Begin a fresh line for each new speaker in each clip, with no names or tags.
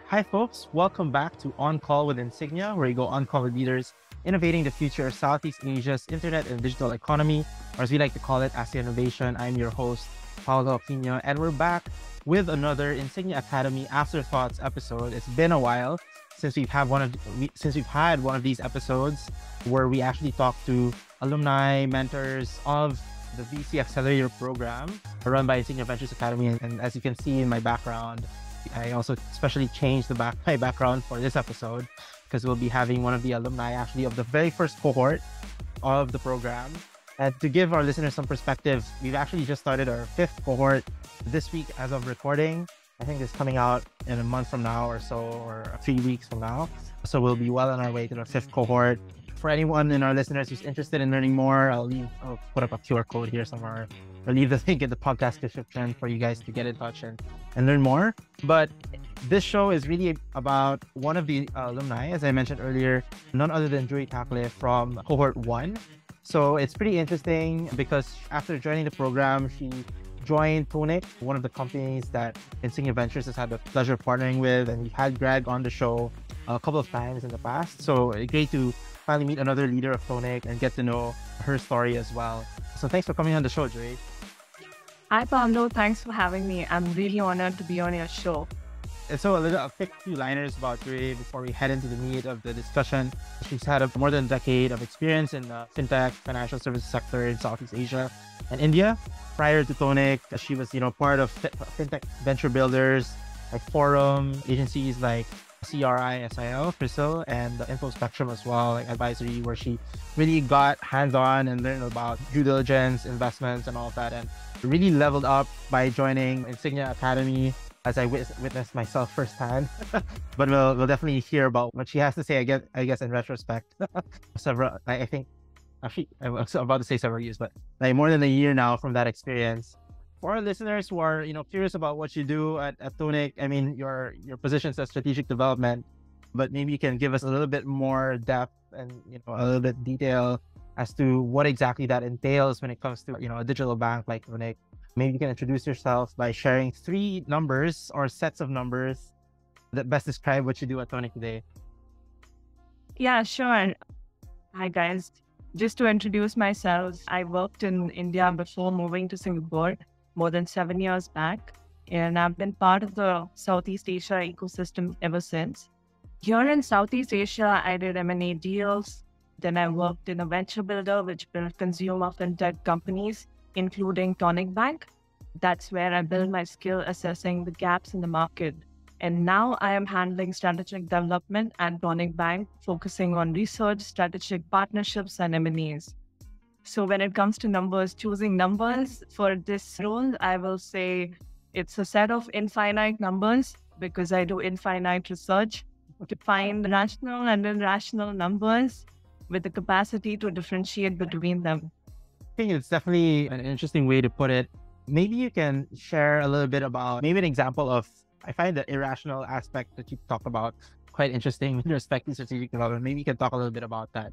Hi, folks. Welcome back to On Call with Insignia, where you go on call with leaders innovating the future of Southeast Asia's internet and digital economy, or as we like to call it, ASEAN Innovation. I'm your host, Paulo, and we're back with another Insignia Academy Afterthoughts episode. It's been a while since we've had one of these episodes where we actually talk to alumni, mentors of the VC Accelerator program run by Insignia Ventures Academy. And as you can see in my background, I also especially changed my background for this episode because we'll be having one of the alumni actually of the very first cohort of the program. And to give our listeners some perspective, we've actually just started our 5th cohort this week as of recording. I think it's coming out in a month from now or so, or 3 weeks from now. So we'll be well on our way to the 5th cohort. For anyone in our listeners who's interested in learning more, I'll put up a QR code here somewhere. I'll leave the link in the podcast description for you guys to get in touch and learn more. But this show is really about one of the alumni, as I mentioned earlier, none other than Jui Takle from cohort 1. So it's pretty interesting because after joining the program, she joined Tonik, one of the companies that Insignia Ventures has had the pleasure of partnering with. And we've had Greg on the show a couple of times in the past. So great to finally meet another leader of Tonik and get to know her story as well. So thanks for coming on the show, Jui.
Hi, Paulo. Thanks for having me. I'm really honored to be on your show.
So a quick few liners about Jui before we head into the meat of the discussion. She's had more than a decade of experience in the fintech, financial services sector in Southeast Asia and India. Prior to Tonik, she was part of fintech venture builders like Forum, agencies like CRI, SIL, Crystal, and Info Spectrum as well, like advisory, where she really got hands-on and learned about due diligence, investments, and all of that, and really leveled up by joining Insignia Academy, as I witnessed myself firsthand. But we'll definitely hear about what she has to say, I guess in retrospect. I was about to say several years, but like more than a year now from that experience. For our listeners who are curious about what you do at Tonik, I mean your positions as strategic development, but maybe you can give us a little bit more depth and a little bit detail as to what exactly that entails when it comes to a digital bank like Tonik. Maybe you can introduce yourself by sharing 3 numbers or sets of numbers that best describe what you do at Tonik today.
Yeah, sure. Hi, guys. Just to introduce myself, I worked in India before moving to Singapore more than 7 years back, and I've been part of the Southeast Asia ecosystem ever since. Here in Southeast Asia, I did M&A deals. Then I worked in a venture builder which built consumer fintech companies, including Tonik Bank. That's where I built my skill assessing the gaps in the market. And now I am handling strategic development at Tonik Bank, focusing on research, strategic partnerships, and M&As. So when it comes to numbers, choosing numbers for this role, I will say it's a set of infinite numbers because I do infinite research to find rational and irrational numbers with the capacity to differentiate between them.
I think it's definitely an interesting way to put it. Maybe you can share a little bit about maybe an example of, I find the irrational aspect that you talked about quite interesting with respect to strategic development. Maybe you can talk a little bit about that.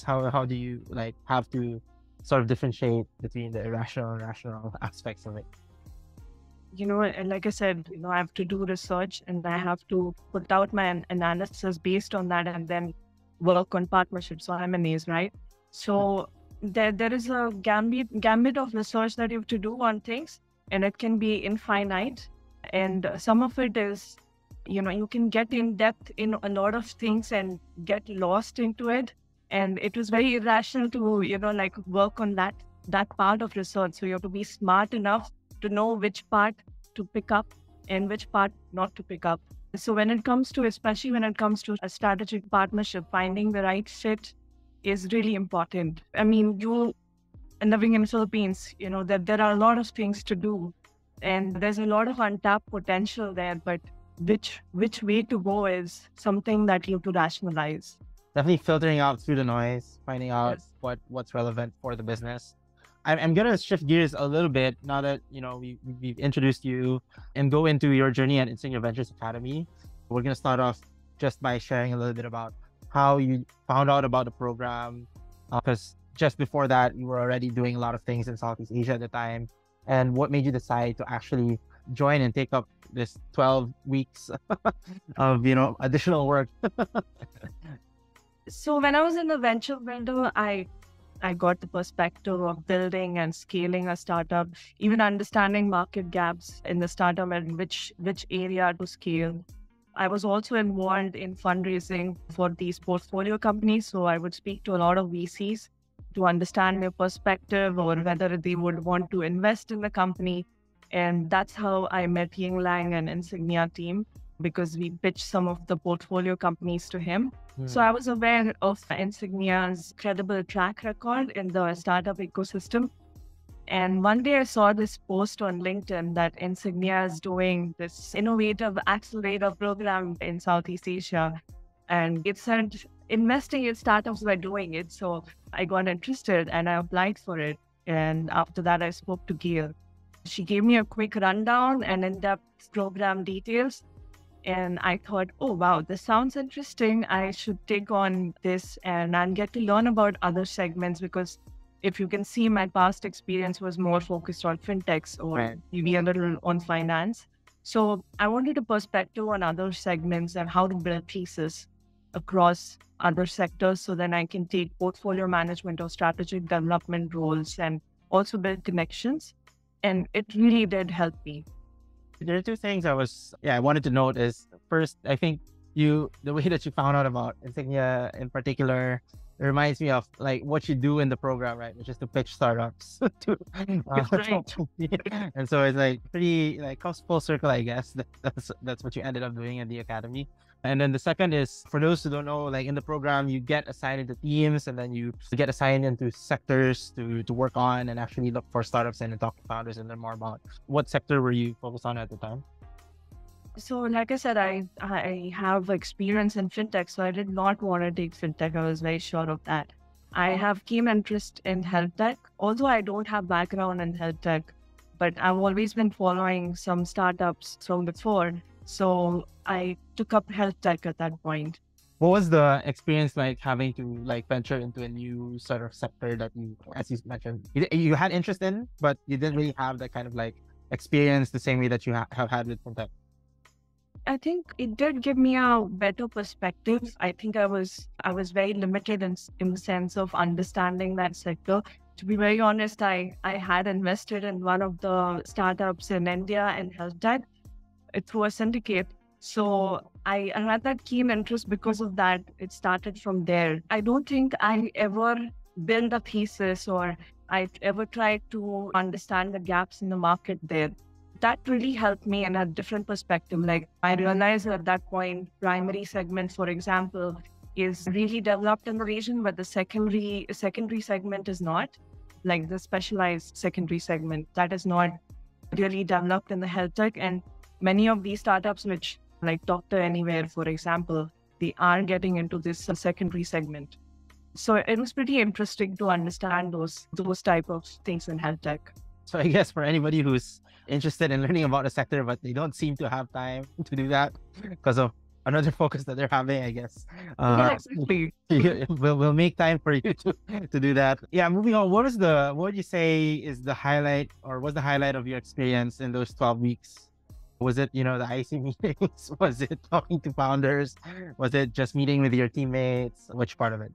How do you have to sort of differentiate between the irrational and rational aspects of it?
Like I said, I have to do research and I have to put out my analysis based on that and then work on partnerships or M&As, right? So there is a gambit of research that you have to do on things, and it can be infinite. And some of it is, you can get in depth in a lot of things and get lost into it. And it was very irrational to, work on that part of research. So you have to be smart enough to know which part to pick up and which part not to pick up. So especially when it comes to a strategic partnership, finding the right fit is really important. I mean, living in the Philippines, that there are a lot of things to do and there's a lot of untapped potential there, but which way to go is something that you have to rationalize.
Definitely filtering out through the noise, finding out what's relevant for the business. I'm going to shift gears a little bit now that, we've introduced you and go into your journey at Insignia Ventures Academy. We're going to start off just by sharing a little bit about how you found out about the program, because just before that, you were already doing a lot of things in Southeast Asia at the time. And what made you decide to actually join and take up this 12 weeks of, additional work?
So when I was in the venture window, I got the perspective of building and scaling a startup, even understanding market gaps in the startup and which area to scale. I was also involved in fundraising for these portfolio companies. So I would speak to a lot of VCs to understand their perspective or whether they would want to invest in the company. And that's how I met Ying Lang and Insignia team, because we pitched some of the portfolio companies to him. So I was aware of Insignia's credible track record in the startup ecosystem. And one day I saw this post on LinkedIn that Insignia is doing this innovative accelerator program in Southeast Asia. And it said investing in startups by doing it. So I got interested and I applied for it. And after that, I spoke to Gail. She gave me a quick rundown and in-depth program details. And I thought, oh, wow, this sounds interesting. I should take on this and get to learn about other segments, because if you can see, my past experience was more focused on fintechs or maybe a little on finance. So I wanted a perspective on other segments and how to build pieces across other sectors, so then I can take portfolio management or strategic development roles and also build connections. And it really did help me.
There are two things I wanted to note is, first, I think the way that you found out about Insignia in particular, it reminds me of like what you do in the program, right? Which is to pitch startups.
Right.
And so it's like pretty like comes full circle, I guess. That's what you ended up doing in the academy. And then the second is, for those who don't know, like in the program, you get assigned into teams and then you get assigned into sectors to work on and actually look for startups and talk to founders and learn more about. What sector were you focused on at the time?
So like I said, I have experience in fintech, so I did not want to take fintech. I was very sure of that. I have keen interest in health tech, although I don't have background in health tech, but I've always been following some startups from before. So I took up health tech at that point.
What was the experience like having to like venture into a new sort of sector that you, as you mentioned, you had interest in, but you didn't really have that kind of like experience the same way that you have had with fintech?
I think it did give me a better perspective. I think I was very limited in the sense of understanding that sector. To be very honest, I had invested in one of the startups in India in health tech through a syndicate. So I had that keen interest because of that. It started from there. I don't think I ever built a thesis or I ever tried to understand the gaps in the market there. That really helped me in a different perspective. Like I realized at that point, primary segment, for example, is really developed in the region, but the secondary segment is not. Like the specialized secondary segment, that is not really developed in the health tech. And many of these startups, which like Doctor Anywhere, for example, they are getting into this secondary segment. So it was pretty interesting to understand those type of things in health tech.
So I guess for anybody who's interested in learning about a sector, but they don't seem to have time to do that because of another focus that they're having, I guess.
Yeah, exactly.
We'll make time for you to do that. Yeah, moving on. What would you say is the highlight, or was the highlight of your experience in those 12 weeks? Was it, the IC meetings? Was it talking to founders? Was it just meeting with your teammates? Which part of it?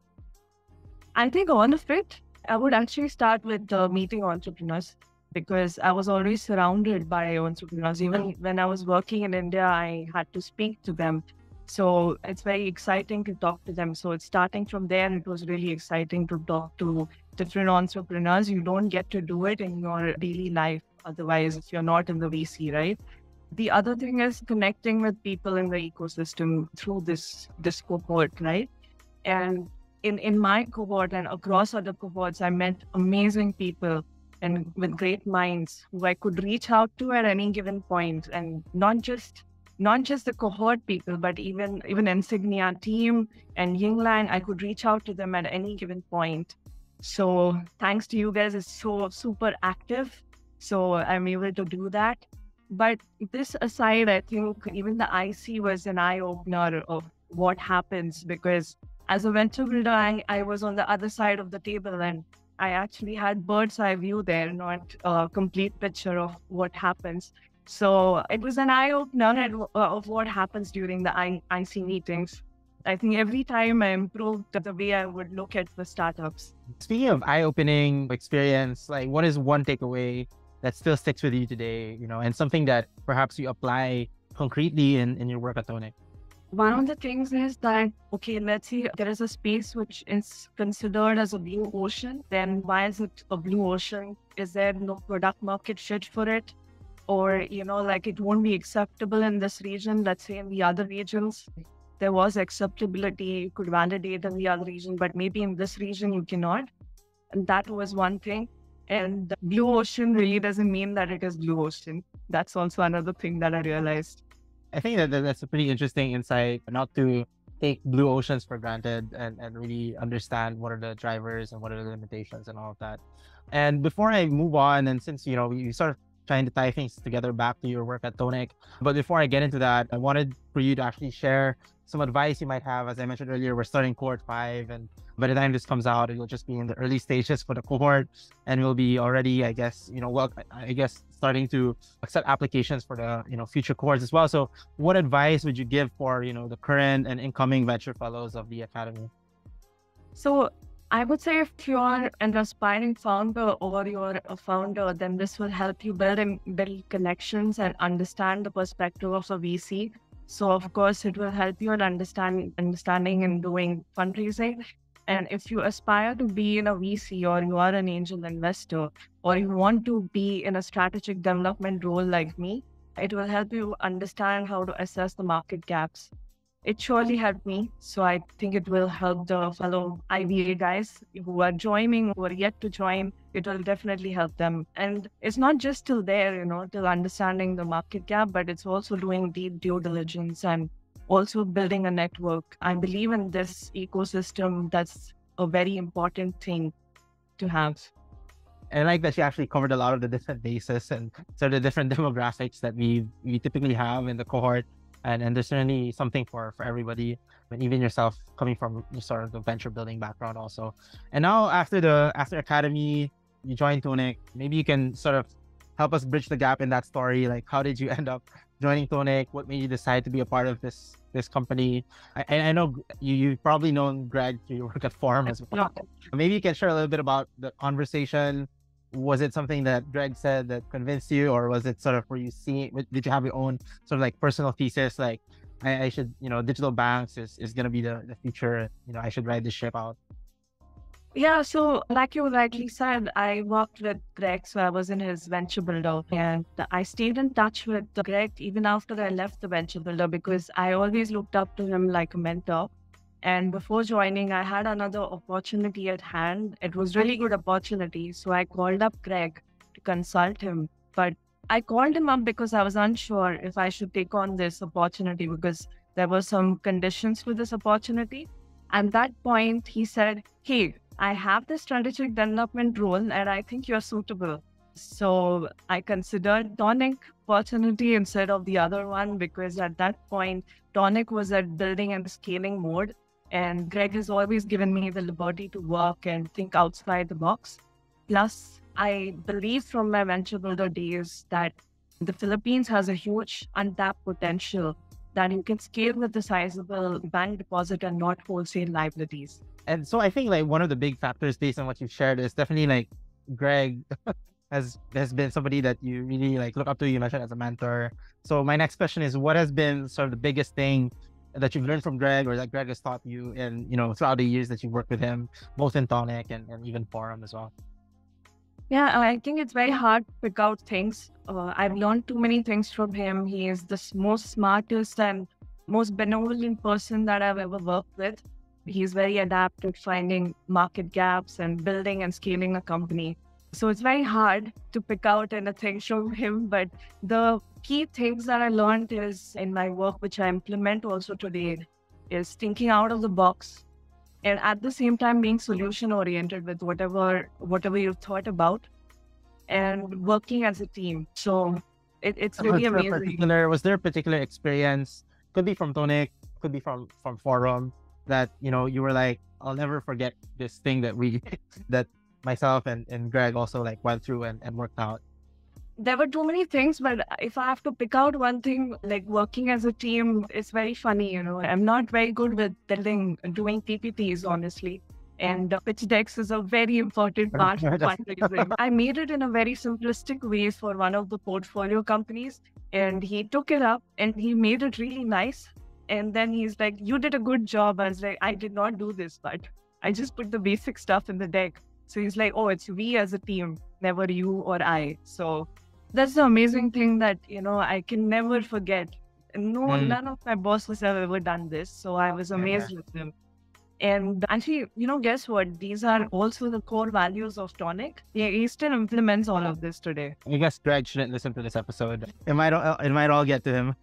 I think all of it. I would actually start with meeting entrepreneurs, because I was always surrounded by entrepreneurs. Even when I was working in India, I had to speak to them. So it's very exciting to talk to them. So it's starting from there. It was really exciting to talk to different entrepreneurs. You don't get to do it in your daily life otherwise if you're not in the VC, right? The other thing is connecting with people in the ecosystem through this cohort, right? And in my cohort and across other cohorts, I met amazing people and with great minds who I could reach out to at any given point. And not just the cohort people, but even Insignia team and Ying Lang, I could reach out to them at any given point. So thanks to you guys, it's so super active. So I'm able to do that. But this aside, I think even the IC was an eye-opener of what happens, because as a venture builder, I was on the other side of the table and I actually had bird's eye view there, not a complete picture of what happens. So it was an eye-opener of what happens during the IC meetings. I think every time I improved the way I would look at the startups.
Speaking of eye-opening experience, like what is one takeaway that still sticks with you today, and something that perhaps you apply concretely in your work at Tonik?
One of the things is that, okay, let's say there is a space which is considered as a blue ocean. Then why is it a blue ocean? Is there no product market fit for it? Or, like it won't be acceptable in this region. Let's say in the other regions, there was acceptability, you could validate in the other region, but maybe in this region you cannot. And that was one thing. And the blue ocean really doesn't mean that it is blue ocean. That's also another thing that I realized.
I think that's a pretty interesting insight, not to take blue oceans for granted and really understand what are the drivers and what are the limitations and all of that. And before I move on, and since, we sort of trying to tie things together back to your work at Tonik, but before I get into that, I wanted for you to actually share some advice you might have. As I mentioned earlier, we're starting cohort 5, and by the time this comes out, it will just be in the early stages for the cohort, and we'll be already, I guess, starting to accept applications for the, future cohorts as well. So what advice would you give for, the current and incoming venture fellows of the academy?
So I would say if you're an aspiring founder or you're a founder, then this will help you build connections and understand the perspective of a VC. So of course, it will help you in understanding and doing fundraising. And if you aspire to be in a VC, or you are an angel investor, or you want to be in a strategic development role like me, it will help you understand how to assess the market gaps. It surely helped me. So I think it will help the fellow IBA guys who are joining, who are yet to join. It will definitely help them. And it's not just till there, till understanding the market gap, but it's also doing deep due diligence and also building a network. I believe in this ecosystem. That's a very important thing to have.
And I like that you actually covered a lot of the different bases and sort of the different demographics that we typically have in the cohort. And there's certainly something for everybody, and even yourself coming from sort of the venture building background also. And now after Academy, you joined Tonik. Maybe you can sort of help us bridge the gap in that story. Like, how did you end up joining Tonik? What made you decide to be a part of this company? I know you've probably known Greg through your work at Forum as well. Yeah. Maybe you can share a little bit about the conversation. Was it something that Greg said that convinced you, or was it sort of were you seeing, did you have your own sort of like personal thesis, like I should, digital banks is going to be the future, I should ride this ship out?
Yeah, so like you rightly said, I worked with Greg, so I was in his venture builder, and I stayed in touch with Greg even after I left the venture builder, because I always looked up to him like a mentor. And before joining, I had another opportunity at hand. It was really good opportunity. So I called up Greg to consult him. But I called him up because I was unsure if I should take on this opportunity, because there were some conditions to this opportunity. At that point, he said, hey, I have this strategic development role and I think you're suitable. So I considered Tonik opportunity instead of the other one, because at that point, Tonik was at building and scaling mode. And Greg has always given me the liberty to work and think outside the box. Plus, I believe from my venture builder days that the Philippines has a huge untapped potential that you can scale with a sizable bank deposit and not wholesale liabilities.
And so I think like one of the big factors based on what you've shared is definitely like Greg has been somebody that you really like look up to. You mentioned as a mentor. So my next question is, what has been sort of the biggest thing that you've learned from Greg, or that Greg has taught you in, throughout the years that you've worked with him, both in Tonik and even Forum as well?
Yeah, I think it's very hard to pick out things. I've learned too many things from him. He is the most smartest and most benevolent person that I've ever worked with. He's very adept at finding market gaps and building and scaling a company. So it's very hard to pick out anything from him, but the key things that I learned is in my work, which I implement also today, is thinking out of the box and at the same time being solution oriented with whatever you've thought about and working as a team. So it's really amazing.
Was there a particular experience, could be from Tonik, could be from Forum, that, you were like, I'll never forget this thing that that myself and Greg also like went through and worked out?
There were too many things, but if I have to pick out one thing, like working as a team is very funny, I'm not very good with doing PPTs, honestly. And pitch decks is a very important part for fundraising. I made it in a very simplistic way for one of the portfolio companies, and he took it up and he made it really nice. And then he's like, "You did a good job." I was like, "I did not do this, but I just put the basic stuff in the deck." So he's like, "Oh, it's we as a team, never you or I." So that's the amazing thing that, I can never forget. None of my bosses have ever done this. So I was amazed with them. And actually, guess what? These are also the core values of Tonik. Yeah, he still implements all of this today.
I guess Greg shouldn't listen to this episode. It might all get to him,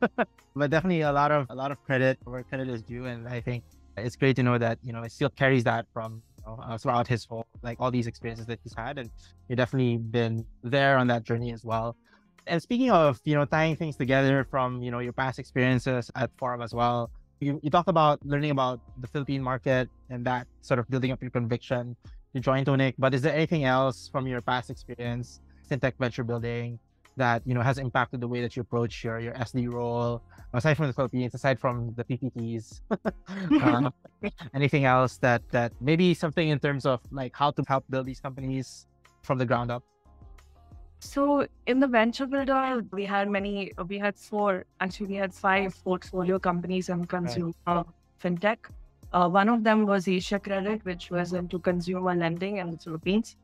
but definitely a lot of credit where credit is due. And I think it's great to know that, it still carries that from throughout his whole, like all these experiences that he's had. And you've definitely been there on that journey as well. And speaking of, tying things together from, your past experiences at Forum as well, you talk about learning about the Philippine market and that sort of building up your conviction to join Tonik. But is there anything else from your past experience, fintech venture building, that, has impacted the way that you approach your SD role, aside from the Philippines, aside from the PPTs? Anything else that maybe something in terms of like how to help build these companies from the ground up?
So in the venture builder, we had 5 portfolio companies in consumer fintech. One of them was Asia Credit, which was into consumer lending in the Philippines.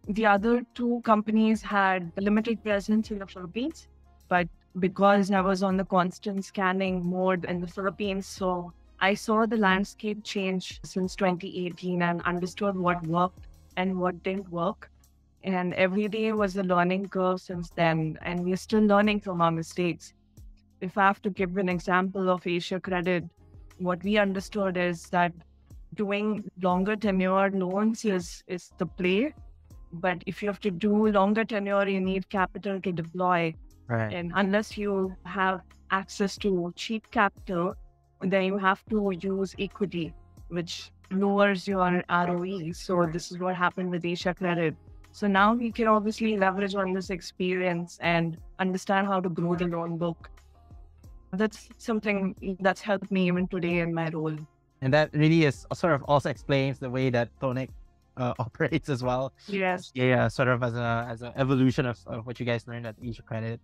The other 2 companies had limited presence in the Philippines, but because I was on the constant scanning mode in the Philippines, so I saw the landscape change since 2018 and understood what worked and what didn't work. And every day was a learning curve since then, and we're still learning from our mistakes. If I have to give an example of Asia Credit, what we understood is that doing longer tenure loans is the play. But if you have to do longer tenure, you need capital to deploy.
Right.
And unless you have access to cheap capital, then you have to use equity, which lowers your ROE. So this is what happened with Asia Credit. So now we can obviously leverage on this experience and understand how to grow the loan book. That's something that's helped me even today in my role.
And that really is sort of also explains the way that Tonik operates as well.
Yes.
Yeah, sort of as an evolution of what you guys learned at Asia Credit.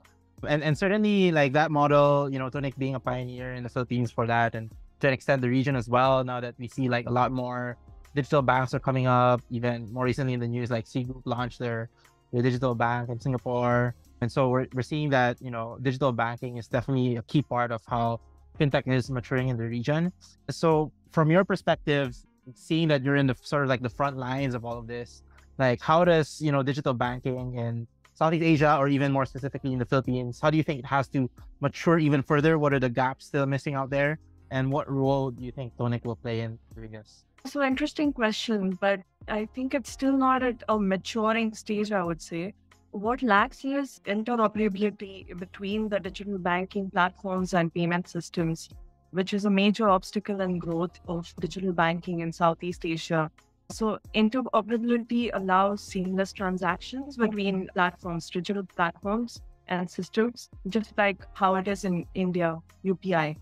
And certainly like that model, Tonik being a pioneer in the Philippines for that, and to an extent the region as well, now that we see like a lot more digital banks are coming up. Even more recently in the news, like C Group launched their digital bank in Singapore. And so we're seeing that, digital banking is definitely a key part of how fintech is maturing in the region. So from your perspective, seeing that you're in the sort of like the front lines of all of this, like how does, digital banking in Southeast Asia, or even more specifically in the Philippines, how do you think it has to mature even further? What are the gaps still missing out there? And what role do you think Tonik will play in doing this?
So interesting question, but I think it's still not at a maturing stage, I would say. What lacks is interoperability between the digital banking platforms and payment systems, which is a major obstacle in growth of digital banking in Southeast Asia. So interoperability allows seamless transactions between platforms, digital platforms and systems, just like how it is in India, UPI.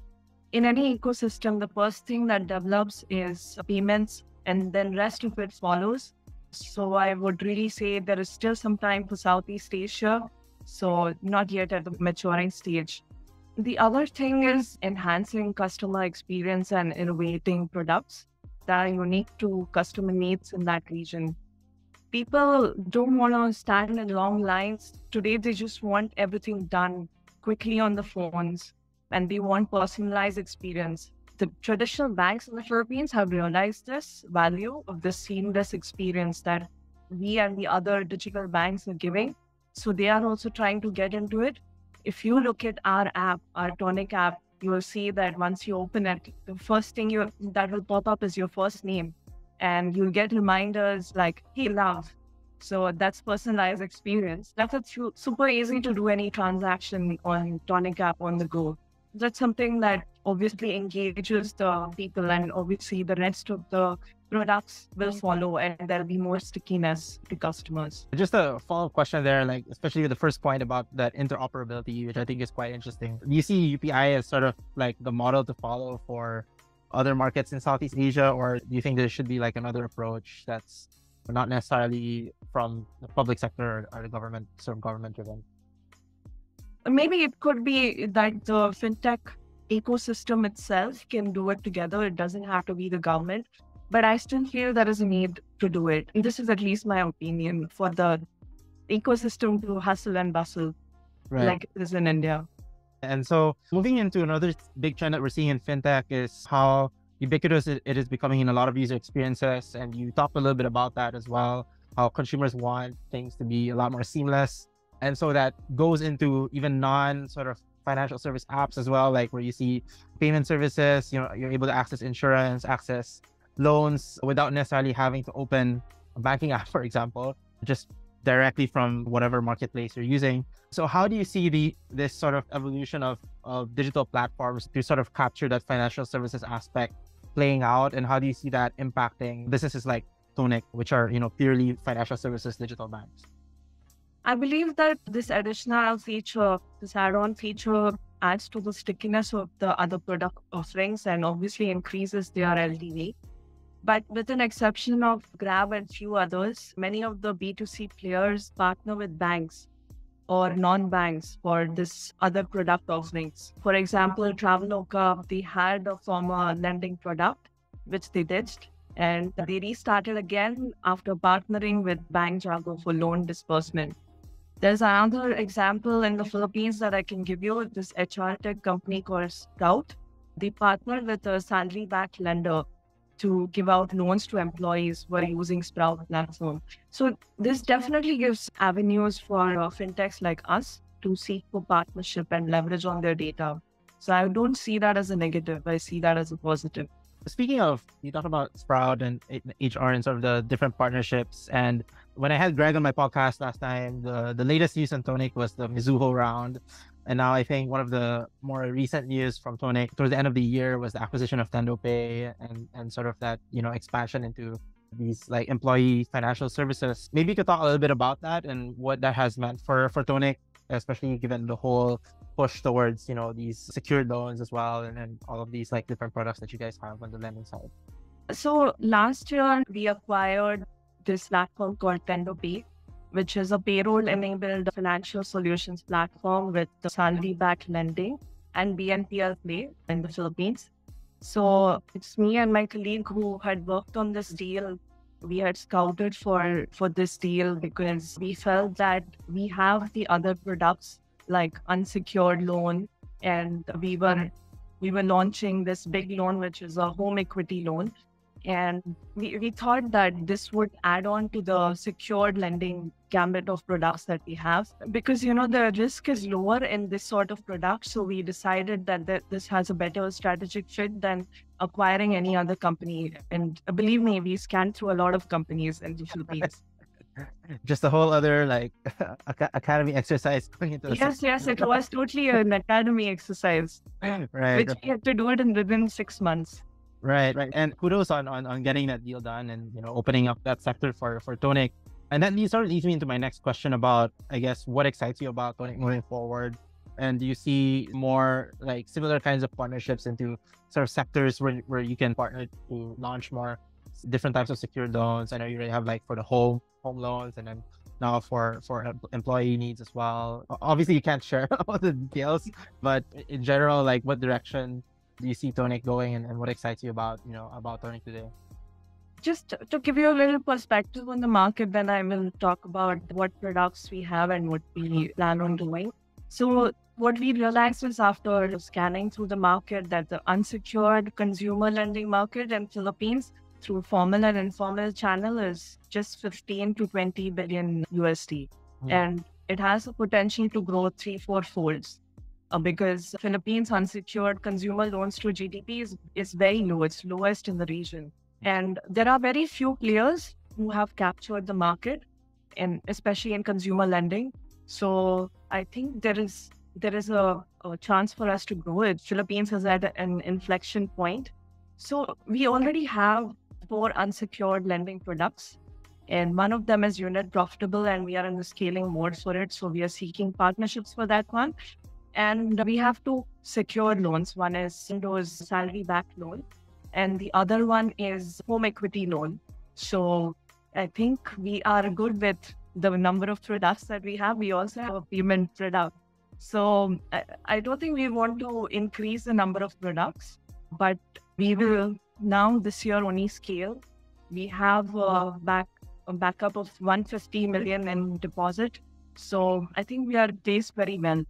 In any ecosystem, the first thing that develops is payments, and then rest of it follows. So I would really say there is still some time for Southeast Asia, so not yet at the maturing stage. The other thing is enhancing customer experience and innovating products that are unique to customer needs in that region. People don't want to stand in long lines. Today, they just want everything done quickly on the phones, and they want personalized experience. The traditional banks in the Philippines have realized this value of the seamless experience that we and the other digital banks are giving. So they are also trying to get into it. If you look at our app, our Tonik app, you will see that once you open it, the first thing that will pop up is your first name. And you'll get reminders like, "Hey, love." So that's personalized experience. That's super easy to do any transaction on Tonik app on the go. That's something that obviously engages the people, and obviously the rest of the products will follow and there'll be more stickiness to customers.
Just a follow-up question there, like especially with the first point about that interoperability, which I think is quite interesting. Do you see UPI as sort of like the model to follow for other markets in Southeast Asia, or do you think there should be like another approach that's not necessarily from the public sector or the government, sort of government driven?
Maybe it could be that the fintech ecosystem itself can do it together. It doesn't have to be the government, but I still feel there is a need to do it. And this is at least my opinion, for the ecosystem to hustle and bustle like it is in India.
And so moving into another big trend that we're seeing in fintech is how ubiquitous it is becoming in a lot of user experiences. And you talked a little bit about that as well, how consumers want things to be a lot more seamless. And so that goes into even sort of financial service apps as well, like where you see payment services, you're able to access insurance, access loans without necessarily having to open a banking app, for example, just directly from whatever marketplace you're using. So how do you see this sort of evolution of digital platforms to sort of capture that financial services aspect playing out? And how do you see that impacting businesses like Tonik, which are, purely financial services digital banks?
I believe that this additional feature, this add-on feature, adds to the stickiness of the other product offerings and obviously increases their LTV. But with an exception of Grab and few others, many of the B2C players partner with banks or non-banks for this other product offerings. For example, Traveloka, they had a former lending product, which they ditched, and they restarted again after partnering with Bank Jago for loan disbursement. There's another example in the Philippines that I can give you, this HR tech company called Scout. They partnered with a salary-backed lender to give out loans to employees who are using Sprout platform. So this definitely gives avenues for fintechs like us to seek for partnership and leverage on their data. So I don't see that as a negative. I see that as a positive.
Speaking of, you talked about Sprout and HR and sort of the different partnerships. And when I had Greg on my podcast last time, the latest news on Tonik was the Mizuho round. And now I think one of the more recent news from Tonik towards the end of the year was the acquisition of TendoPay and sort of that, expansion into these like employee financial services. Maybe you could talk a little bit about that and what that has meant for Tonik, especially given the whole push towards, these secured loans as well, and all of these like different products that you guys have on the lending side.
So last year we acquired this platform called TendoPay, which is a payroll-enabled financial solutions platform with the salary-backed lending and BNPL Play in the Philippines. So it's me and my colleague who had worked on this deal. We had scouted for this deal because we felt that we have the other products like unsecured loan, and we were launching this big loan, which is a home equity loan. And we thought that this would add on to the secured lending gamut of products that we have, because, the risk is lower in this sort of product. So we decided that this has a better strategic fit than acquiring any other company. And believe me, we scanned through a lot of companies in the Philippines.
Just a whole other like academy exercise going into
Yes, it was totally an academy exercise.
Right.
Which we had to do it within 6 months.
Right. And kudos on getting that deal done and, opening up that sector for Tonik. And that sort of leads me into my next question about, I guess, what excites you about Tonik moving forward. And do you see more like similar kinds of partnerships into sort of sectors where you can partner to launch more different types of secured loans? I know you already have like for the home loans, and then now for employee needs as well. Obviously, you can't share all the details, but in general, like what direction do you see Tonik going, and what excites you about Tonik today?
Just to give you a little perspective on the market, then I will talk about what products we have and what we plan on doing. So what we realized is after scanning through the market that the unsecured consumer lending market in Philippines through formal and informal channel is just 15 to 20 billion USD. And it has a potential to grow 3-4 folds because Philippines unsecured consumer loans to GDP is very low. It's lowest in the region. And there are very few players who have captured the market, and especially in consumer lending. So I think there is a chance for us to grow it. Philippines is at an inflection point. So we already have 4 unsecured lending products. And one of them is unit profitable, and we are in the scaling mode for it. So we are seeking partnerships for that one. And we have 2 secured loans. One is those salary-backed loan, and the other one is home equity loan. So I think we are good with the number of products that we have. We also have a payment product. So I don't think we want to increase the number of products, but we will now this year only scale. We have a backup of 150 million in deposit. So I think we are placed very well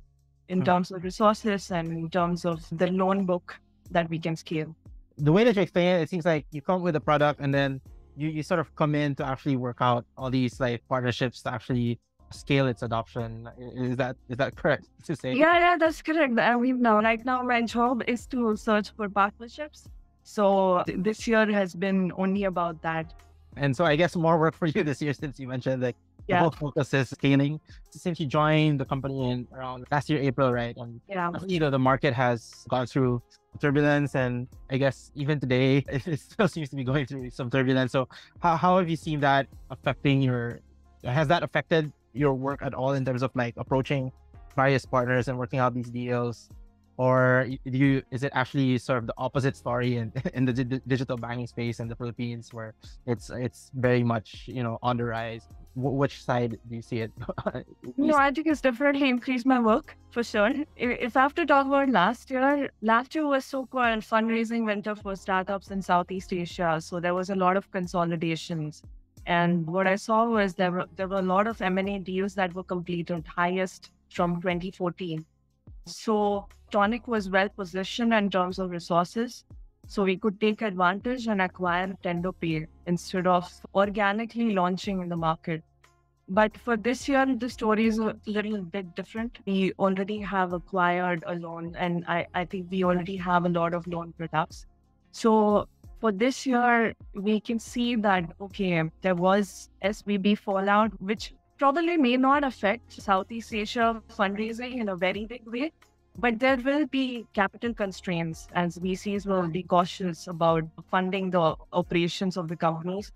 in terms of resources and in terms of the loan book that we can scale.
The way that you explain it, it seems like you come up with a product and then you sort of come in to actually work out all these like partnerships to actually scale its adoption. Is that correct to say?
Yeah, that's correct. Right now my job is to search for partnerships. So this year has been only about that.
And so I guess more work for you this year, since you mentioned like the whole focus is scaling. Since you joined the company in around last year, April, right? And the market has gone through turbulence, and I guess even today it still seems to be going through some turbulence. So how have you seen that affecting has that affected your work at all in terms of like approaching various partners and working out these deals? Or is it actually sort of the opposite story in the digital banking space in the Philippines, where it's very much, on the rise? Which side do you see it?
No, I think it's definitely increased my work for sure. If I have to talk about last year was so-called fundraising winter for startups in Southeast Asia. So there was a lot of consolidations. And what I saw was there were a lot of M&A deals that were completed, highest from 2014. So Tonik was well positioned in terms of resources. So we could take advantage and acquire tender pay instead of organically launching in the market. But for this year, the story is a little bit different. We already have acquired a loan, and I think we already have a lot of loan products. So for this year, we can see that, okay, there was SVB fallout, which probably may not affect Southeast Asia fundraising in a very big way, but there will be capital constraints as VCs will be cautious about funding the operations of the companies.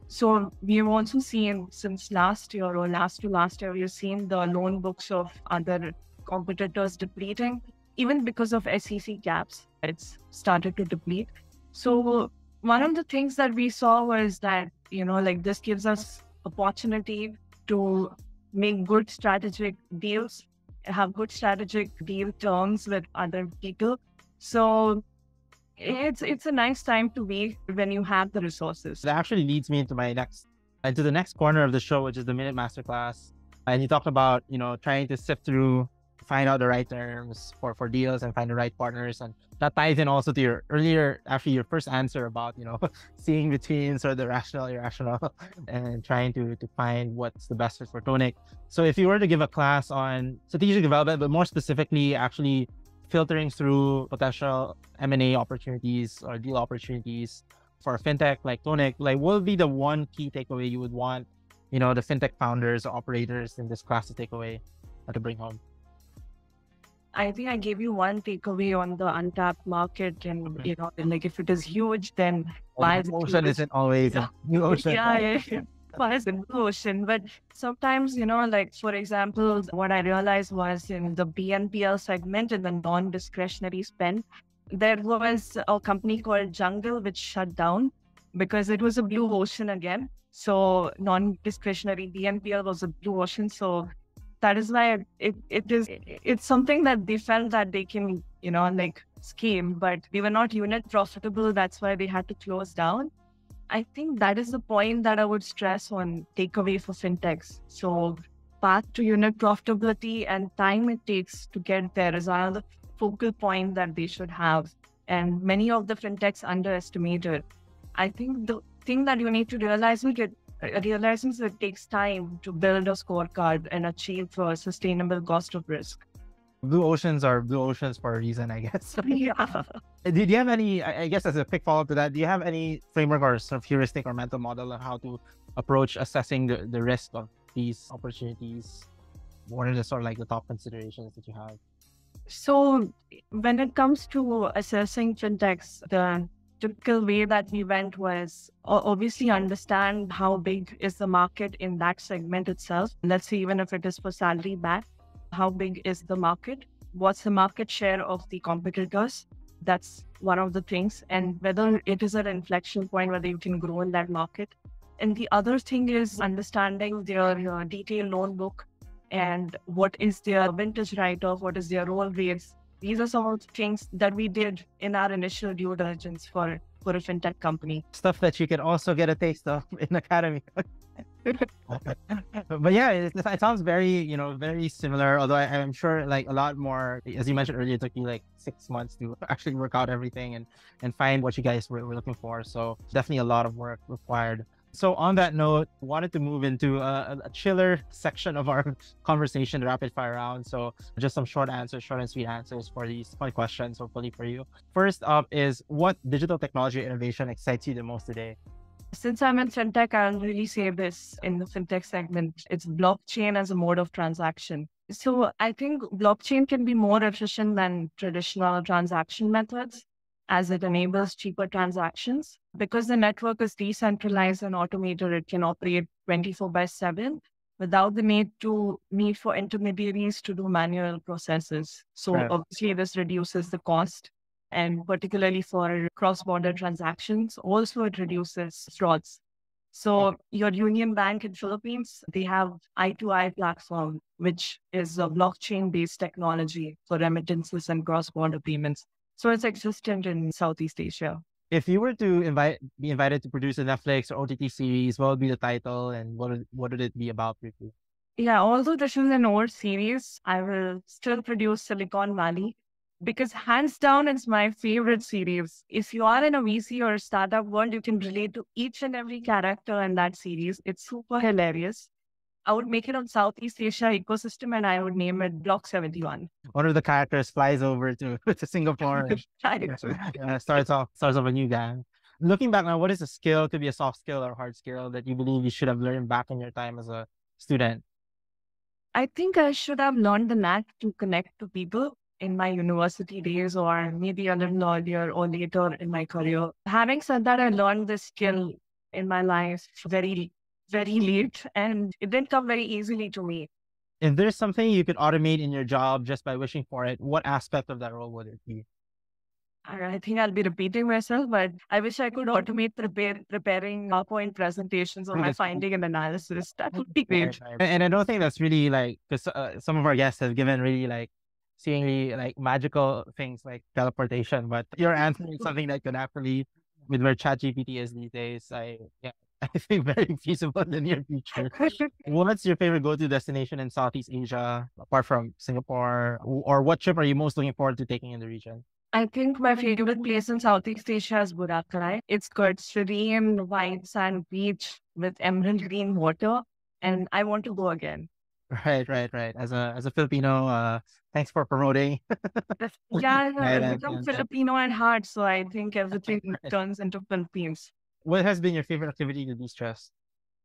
So we have also seen since last year or last to last year, we've seen the loan books of other competitors depleting, even because of SEC caps, it's started to deplete. So one of the things that we saw was that, this gives us opportunity to make good strategic deals, have good strategic deal terms with other people. So it's a nice time to be when you have the resources.
That actually leads me into the next corner of the show, which is the MinuteMasterclass. And you talked about, trying to sift through, find out the right terms for deals and find the right partners. And that ties in also to your first answer about, seeing between sort of the rational, irrational, and trying to find what's the best fit for Tonik. So if you were to give a class on strategic development, but more specifically, actually filtering through potential M&A opportunities or deal opportunities for a fintech like Tonik, like what would be the one key takeaway you would want, the fintech founders or operators in this class to take away or to bring home?
I think I gave you one takeaway on the untapped market, and like if it is huge, then why is it
ocean isn't always a new ocean.
Why is it blue ocean? But sometimes, like for example, what I realized was in the BNPL segment, in the non-discretionary spend, there was a company called Jungle which shut down because it was a blue ocean again. So non-discretionary BNPL was a blue ocean. So that is why it's something that they felt that they can, scheme, but we were not unit profitable. That's why they had to close down. I think that is the point that I would stress on takeaway for fintechs. So path to unit profitability and time it takes to get there is another focal point that they should have. And many of the fintechs underestimate it. I think the thing that you need to realize is it takes time to build a scorecard and achieve a sustainable cost of risk.
Blue oceans are blue oceans for a reason, I guess.
Yeah.
Do you have any, I guess as a quick follow-up to that, do you have any framework or sort of heuristic or mental model on how to approach assessing the risk of these opportunities? What are the sort of like the top considerations that you have?
So when it comes to assessing fintechs, the typical way that we went was obviously understand how big is the market in that segment itself. Let's say even if it is for salary back, how big is the market? What's the market share of the competitors? That's one of the things. And whether it is an inflection point, whether you can grow in that market. And the other thing is understanding their detailed loan book and what is their vintage write-off, what is their roll rates. These are some of the things that we did in our initial due diligence for a fintech company.
Stuff that you can also get a taste of in academy. But yeah, it sounds very, very similar. Although I'm sure like a lot more, as you mentioned earlier, it took you like 6 months to actually work out everything and find what you guys were looking for. So definitely a lot of work required. So on that note, wanted to move into a chiller section of our conversation, the rapid fire round. So just some short and sweet answers for these 20 questions, hopefully for you. First up is, what digital technology innovation excites you the most today?
Since I'm in fintech, I'll really say this in the fintech segment. It's blockchain as a mode of transaction. So I think blockchain can be more efficient than traditional transaction methods, as it enables cheaper transactions. Because the network is decentralized and automated, it can operate 24/7 without the need for intermediaries to do manual processes. So
Right.
obviously this reduces the cost, and particularly for cross-border transactions, also it reduces frauds. So your Union Bank in Philippines, they have I2I platform, which is a blockchain-based technology for remittances and cross-border payments. So it's existent in Southeast Asia.
If you were to be invited to produce a Netflix or OTT series, what would be the title and what would it be about with you?
Yeah, although this is an old series, I will still produce Silicon Valley because hands down, it's my favorite series. If you are in a VC or a startup world, you can relate to each and every character in that series. It's super hilarious. I would make it on Southeast Asia ecosystem and I would name it Block 71.
One of the characters flies over to Singapore and starts off a new gang. Looking back now, what is a skill, could be a soft skill or hard skill, that you believe you should have learned back in your time as a student?
I think I should have learned the knack to connect to people in my university days, or maybe a little earlier or later in my career. Having said that, I learned this skill in my life very, very late, and it didn't come very easily to me.
If there's something you could automate in your job just by wishing for it, what aspect of that role would it be?
I think I'll be repeating myself, but I wish I could automate preparing PowerPoint presentations on my finding and analysis. That would be great.
Right. And I don't think that's really like, because some of our guests have given really like seemingly like magical things like teleportation, but you're answering something that could actually, with where ChatGPT is these days, I think very feasible in the near future. What's your favorite go-to destination in Southeast Asia, apart from Singapore? Or what trip are you most looking forward to taking in the region?
I think my favorite place in Southeast Asia is Boracay. It's got serene white sand beach with emerald green water, and I want to go again.
Right. As a Filipino, thanks for promoting.
Yeah,
Right,
I'm Filipino at heart, so I think everything turns into Philippines.
What has been your favorite activity to de-stress?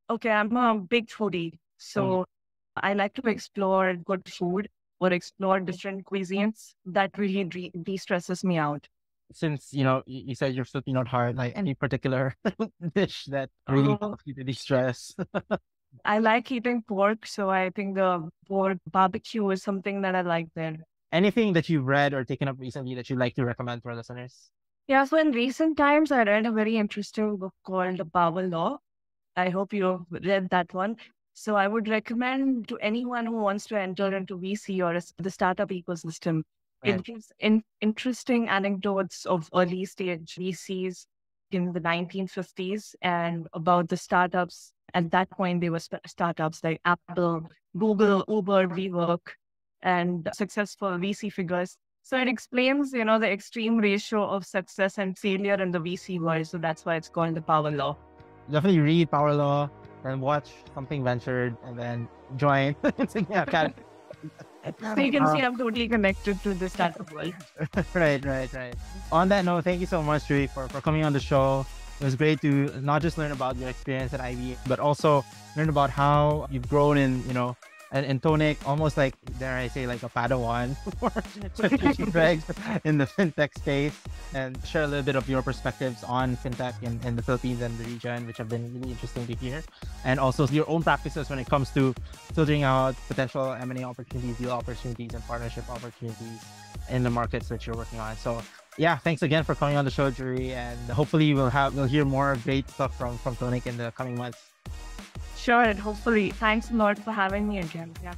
Okay, I'm a big foodie, so I like to explore good food or explore different cuisines. That really de-stresses me out.
Since, you said you're Filipino at heart, like any particular dish that really helps you to de-stress?
I like eating pork, so I think the pork barbecue is something that I like there.
Anything that you've read or taken up recently that you'd like to recommend to our listeners?
Yeah, so in recent times, I read a very interesting book called The Power Law. I hope you've read that one. So I would recommend to anyone who wants to enter into VC or the startup ecosystem.
Right.
It gives interesting anecdotes of early stage VCs in the 1950s and about the startups. At that point, they were startups like Apple, Google, Uber, WeWork, and successful VC figures. So it explains, the extreme ratio of success and failure in the VC world. So that's why it's called The Power Law.
Definitely read Power Law and watch Something Ventured and then join Insignia Academy.
So you can see I'm totally connected to the startup world.
Right. On that note, thank you so much, Jui, for coming on the show. It was great to not just learn about your experience at IB, but also learn about how you've grown in, and Tonik, almost like, dare I say, like a Padawan for Greg in the fintech space, and share a little bit of your perspectives on fintech in the Philippines and the region, which have been really interesting to hear, and also your own practices when it comes to filtering out potential M&A opportunities, deal opportunities, and partnership opportunities in the markets that you're working on. So yeah, thanks again for coming on the show, Jui, and hopefully we'll hear more great stuff from Tonik in the coming months.
Sure, and hopefully. Thanks a lot for having me again. Yeah.